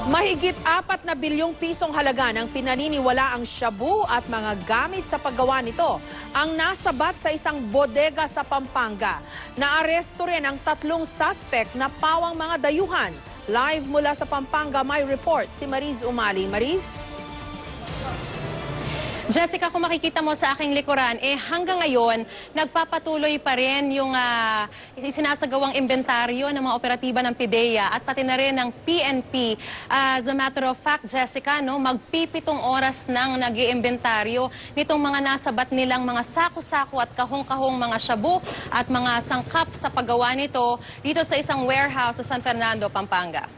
Mahigit 4 na bilyong pisong halaga ng pinaniniwala ang shabu at mga gamit sa paggawa nito ang nasabat sa isang bodega sa Pampanga. Naaresto rin ang 3 suspect na pawang mga dayuhan. Live mula sa Pampanga, may report si Mariz Umali. Mariz? Jessica, kung makikita mo sa aking likuran, hanggang ngayon, nagpapatuloy pa rin yung sinasagawang inventaryo ng mga operatiba ng PIDEA at pati na rin ng PNP. As a matter of fact, Jessica, magpipitong oras nang nag-iimbentaryo nitong mga nasabat nilang mga sako-sako at kahong-kahong mga shabu at mga sangkap sa paggawa nito dito sa isang warehouse sa San Fernando, Pampanga.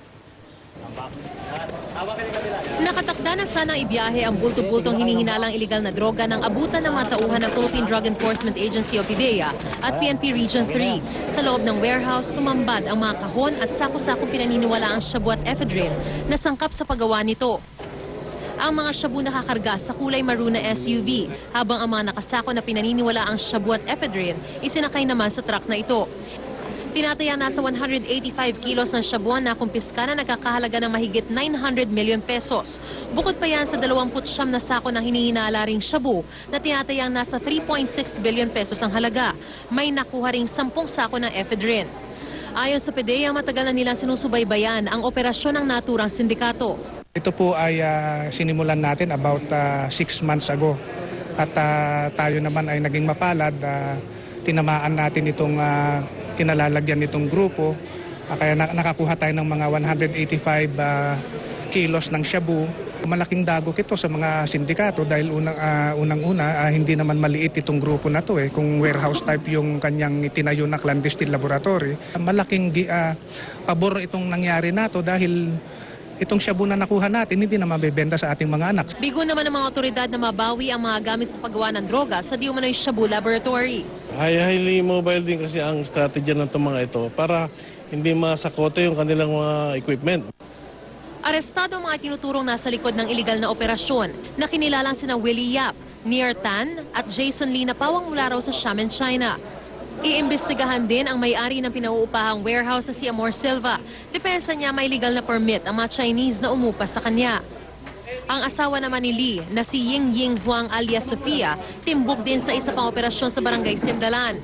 Nakatakda na sanang ibiyahe ang bulto-bultong hinihinalang iligal na droga ng abutan ng mga tauhan ng Philippine Drug Enforcement Agency o PIDEA at PNP Region 3. Sa loob ng warehouse, tumambad ang mga kahon at sako-sakong pinaniniwala ang shabu at ephedrine na sangkap sa paggawa nito. Ang mga shabu nakakarga sa kulay maroon na SUV, habang ang mga nakasako na pinaniniwala ang shabu at ephedrine isinakay naman sa truck na ito. Tinataya nasa 185 kilos ng shabu na kumpiska na nagkakahalaga ng mahigit 900 million pesos. Bukod pa yan sa 29 na sako ng hinihinala ring shabu na tinatayang nasa 3.6 billion pesos ang halaga. May nakuha ring 10 sako ng ephedrine. Ayon sa PIDEA, matagal na nilang sinusubaybayan ang operasyon ng naturang sindikato. Ito po ay sinimulan natin about 6 months ago. At tayo naman ay naging mapalad. Tinamaan natin itong kinalalagyan nitong grupo. Kaya nakakuha tayo ng mga 185 kilos ng shabu. Malaking dagok ito sa mga sindikato dahil unang-una hindi naman maliit itong grupo na to kung warehouse type yung kanyang itinayo na clandestine laboratory. Malaking pabor itong nangyari na to dahil itong shabu na nakuha natin hindi na mabebenta sa ating mga anak. Bigo naman ng mga otoridad na mabawi ang mga gamit sa paggawa ng droga sa di umano'y shabu laboratory. Highly mobile din kasi ang strategy ng mga ito para hindi masakote yung kanilang mga equipment. Arestado ang mga tinuturong nasa likod ng iligal na operasyon na kinilalang sina Willie Yap, Nier Tan at Jason Lee na pawang mula raw sa Xiamen, China. Iimbestigahan din ang may-ari ng pinauupahang warehouse sa si Amor Silva. Depensa niya may legal na permit ang mga Chinese na umupa sa kanya. Ang asawa naman ni Lee na si Ying Huang alias Sofia, timbuk din sa isa pang operasyon sa barangay Sindalan.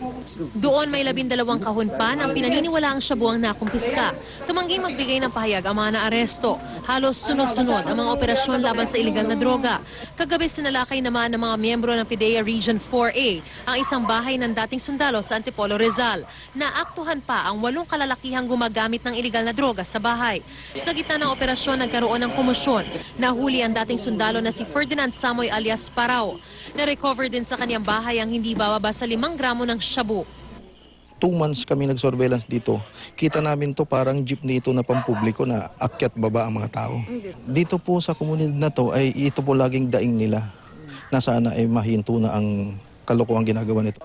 Doon may 12 kahon pa ng pinaniniwala ang shabu ang nakumpiska. Tumangging magbigay ng pahayag ang mga naaresto. Halos sunod-sunod ang mga operasyon laban sa iligal na droga. Kagabi sinalakay naman ng mga miyembro ng PIDEA Region 4A ang isang bahay ng dating sundalo sa Antipolo, Rizal. Naaktuhan pa ang 8 kalalakihang gumagamit ng iligal na droga sa bahay. Sa gitna ng operasyon nagkaroon ng komosyon. Nahuli ang dating sundalo na si Ferdinand Samoy alias Parao. Na-recover din sa kanyang bahay ang hindi bababa sa 5 gramo ng shabu. 2 months kami nag-surveillance dito. Kita namin to parang jeepney ito na pampubliko na akyat baba ang mga tao. Dito po sa komunidad na to ay ito po laging daing nila na sana ay mahinto na ang kalokohang ginagawa nito.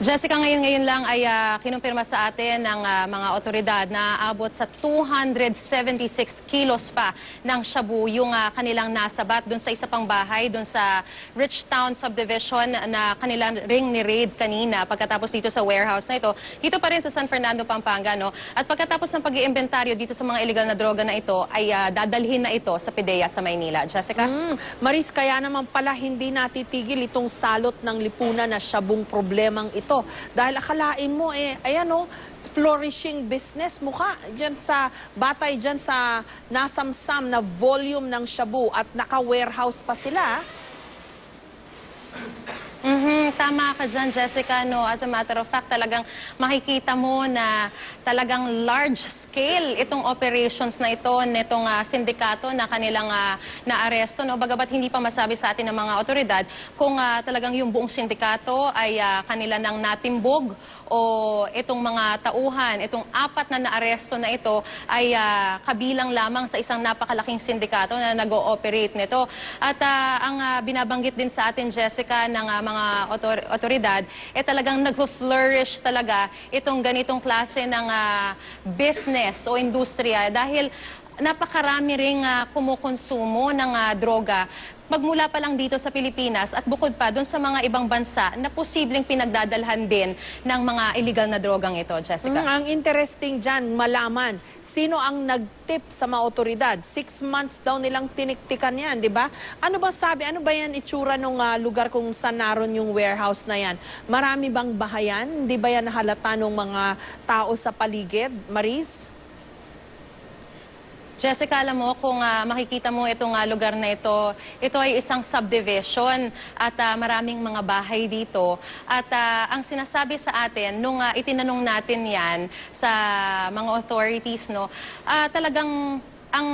Jessica, ngayon lang ay kinumpirma sa atin ng mga otoridad na abot sa 276 kilos pa ng shabu yung kanilang nasabat doon sa isa pang bahay, doon sa Richtown Subdivision na kanilang ring ni-raid kanina pagkatapos dito sa warehouse na ito. Dito pa rin sa San Fernando, Pampanga. At pagkatapos ng pag-iimbentaryo dito sa mga illegal na droga na ito, ay dadalhin na ito sa PIDEA sa Maynila. Jessica? Maris, kaya naman pala hindi natitigil itong salot ng lipunan na shabung problemang ito. Dahil akalain mo flourishing business mukha dyan sa batay dyan sa nasamsam na volume ng shabu at naka-warehouse pa sila. Tama ka dyan, Jessica. As a matter of fact, talagang makikita mo na talagang large scale itong operations na ito, nitong sindikato na kanilang naaresto. Bagamat hindi pa masabi sa atin ng mga otoridad kung talagang yung buong sindikato ay kanila nang natimbog o itong mga tauhan, itong 4 na naaresto na ito ay kabilang lamang sa isang napakalaking sindikato na nag-ooperate nito. At ang binabanggit din sa atin, Jessica, ng mga otoridad, talagang nag-flourish talaga itong ganitong klase ng business o industriya dahil napakarami ring kumukonsumo ng droga. magmula pa lang dito sa Pilipinas at bukod pa doon sa mga ibang bansa na posibleng pinagdadalhan din ng mga illegal na drogang ito, Jessica. Ang interesting dyan, malaman, sino ang nag-tip sa mga otoridad? 6 months daw nilang tiniktikan yan, di ba? Ano ba sabi, ano ba yan itsura ng lugar kung saan naroon yung warehouse na yan? Marami bang bahayan? Di ba yan halata ng mga tao sa paligid? Maris? Jessica, alam mo, kung makikita mo itong lugar na ito ay isang subdivision at maraming mga bahay dito. At ang sinasabi sa atin, nung itinanong natin yan sa mga authorities, no, talagang ang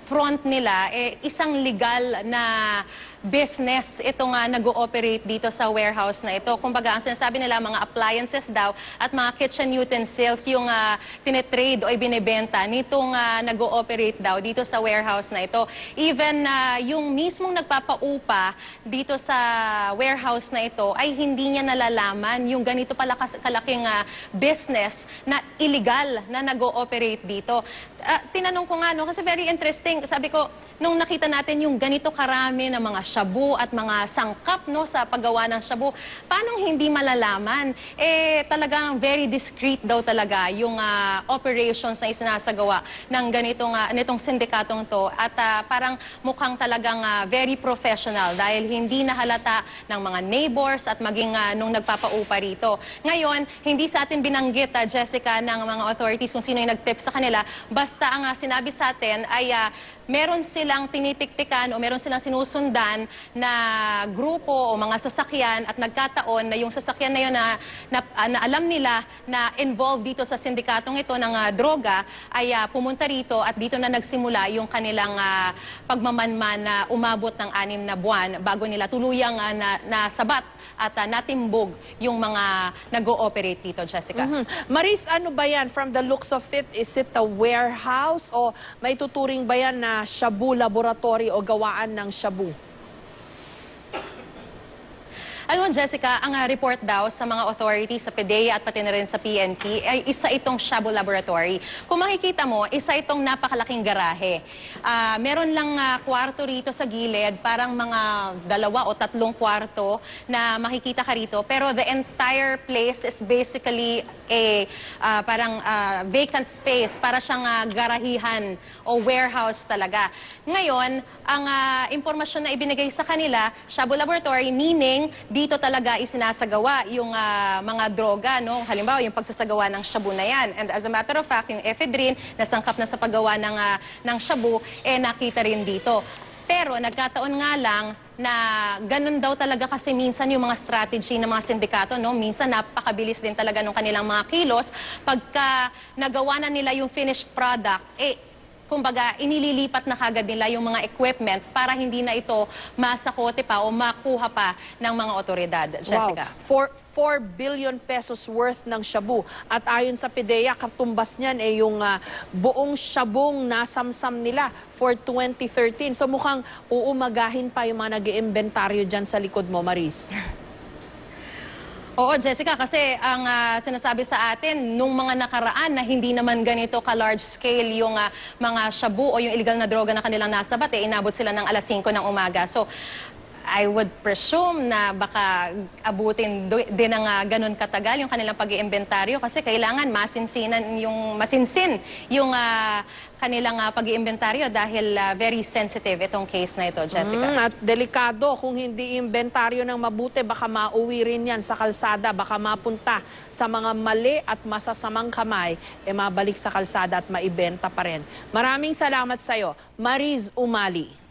front nila, isang legal na business itong nag-ooperate dito sa warehouse na ito. Kumbaga, ang sinasabi nila, mga appliances daw at mga kitchen utensils yung tinetrade o ibinebenta nitong nag-ooperate daw dito sa warehouse na ito. Even yung mismong nagpapaupa dito sa warehouse na ito ay hindi niya nalalaman yung ganito pala kalaking business na illegal na nag-ooperate dito. Tinanong ko nga, no, kasi very interesting. Sabi ko, nung nakita natin yung ganito karami ng mga shabu at mga sangkap, no, sa paggawa ng shabu, paano hindi malalaman? Talagang very discreet daw talaga yung operations na isinasagawa ng nitong sindikatong to. At parang mukhang talagang very professional dahil hindi nahalata ng mga neighbors at maging nung nagpapaupa rito. Ngayon, hindi sa atin binanggit, Jessica, ng mga authorities kung sino yung nag-tip sa kanila. Basta ang sinabi sa atin ay meron silang tinitiktikan o meron silang sinusundan na grupo o mga sasakyan at nagkataon na yung sasakyan na yun na alam nila na involved dito sa sindikatong ito ng droga ay pumunta rito at dito na nagsimula yung kanilang pagmamanman na umabot ng 6 na buwan bago nila tuluyang nasabat at natimbog yung mga nag-ooperate dito, Jessica. Maris, ano ba yan? From the looks of it, is it a warehouse o may tuturing ba yan na shabu laboratory o gawaan ng shabu? Alam mo, Jessica, ang report daw sa mga authorities sa PDEA at pati na rin sa PNP ay isa itong shabu laboratory. Kung makikita mo, isa itong napakalaking garahe. Meron lang kwarto rito sa gilid, parang mga 2 o 3 kwarto na makikita ka rito. Pero the entire place is basically parang vacant space, para siyang garahihan o warehouse talaga. Ngayon, ang impormasyon na ibinigay sa kanila, shabu laboratory, meaning dito talaga isinasagawa yung mga droga, no? Halimbawa, yung pagsasagawa ng shabu na yan. And as a matter of fact, yung ephedrine na sangkap na sa paggawa ng shabu, nakita rin dito. Pero nagkataon nga lang na ganun daw talaga kasi minsan yung mga strategy ng mga sindikato, no? Minsan napakabilis din talaga ng kanilang mga kilos. Pagka nagawa na nila yung finished product, kumbaga, inililipat na kagad nila yung mga equipment para hindi na ito masakote pa o makuha pa ng mga otoridad. Jessica. Wow. 4 billion pesos worth ng shabu. At ayon sa PDEA, katumbas niyan yung buong shabong nasamsam nila for 2013. So mukhang uumagahin pa yung mga nag-iimbentaryo dyan sa likod mo, Maris. Oo, Jessica, kasi ang sinasabi sa atin, nung mga nakaraan na hindi naman ganito ka-large scale yung mga shabu o yung illegal na droga na kanilang nasabat, inabot sila ng 5:00 ng umaga. So, I would presume na baka abutin din ng ganun katagal yung kanilang pag-iimbentaryo kasi kailangan masinsin yung kanilang pag-iimbentaryo dahil very sensitive itong case na ito, Jessica. At delikado, kung hindi imbentaryo ng mabuti, baka mauwi rin yan sa kalsada, baka mapunta sa mga mali at masasamang kamay, mabalik sa kalsada at maibenta pa rin. Maraming salamat sa'yo, Maris Umali.